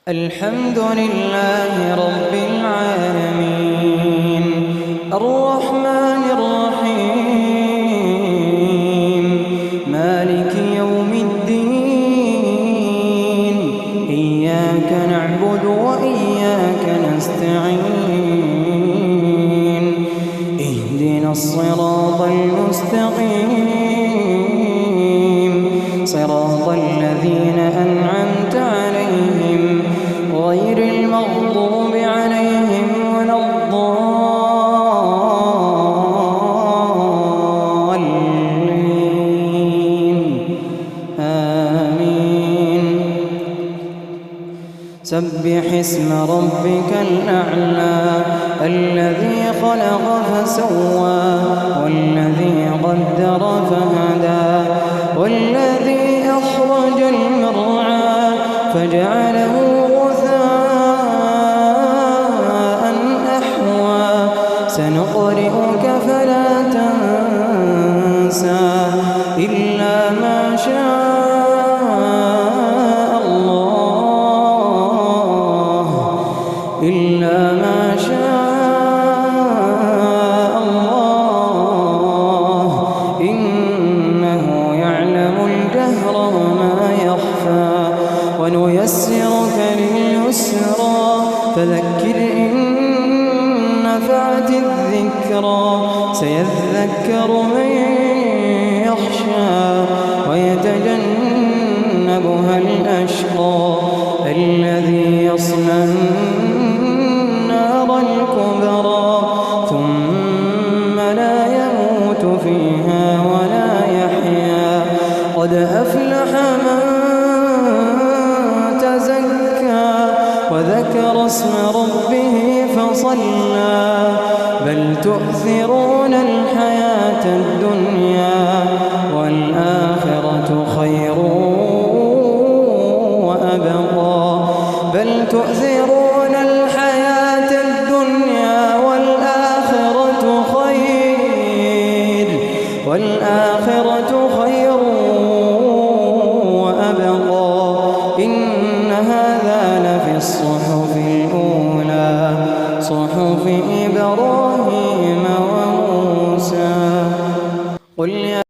الحمد لله رب العالمين الرحمن الرحيم مالك يوم الدين إياك نعبد وإياك نستعين اهدنا الصراط المستقيم صراط الذين أنعمت عليهم غير المغضوب عليهم ولا الضالين آمين. سبح اسم ربك الأعلى الذي خلق فسوى والذي قدر فهدى والذي أخرج المرعى فجعله سنقرئك فلا تنسى إلا ما شاء الله إنه يعلم الجهر وما يخفى ونيسرك لليسرى فذكر إن نفعت الذكرى سيذكر من يخشى ويتجنبها الأشقى الذي يصلى النار الكبرى ثم لا يموت فيها ولا يحيا قد أفلح من تزكى وذكر اسم ربه فصلى بل تؤثرون الحياة الدنيا والآخرة خير وأبقى بل تؤثرون الحياة الدنيا والآخرة خير وأبقى إن هذا لفي الصحف الأولى صحف إبراهيم وموسى. قل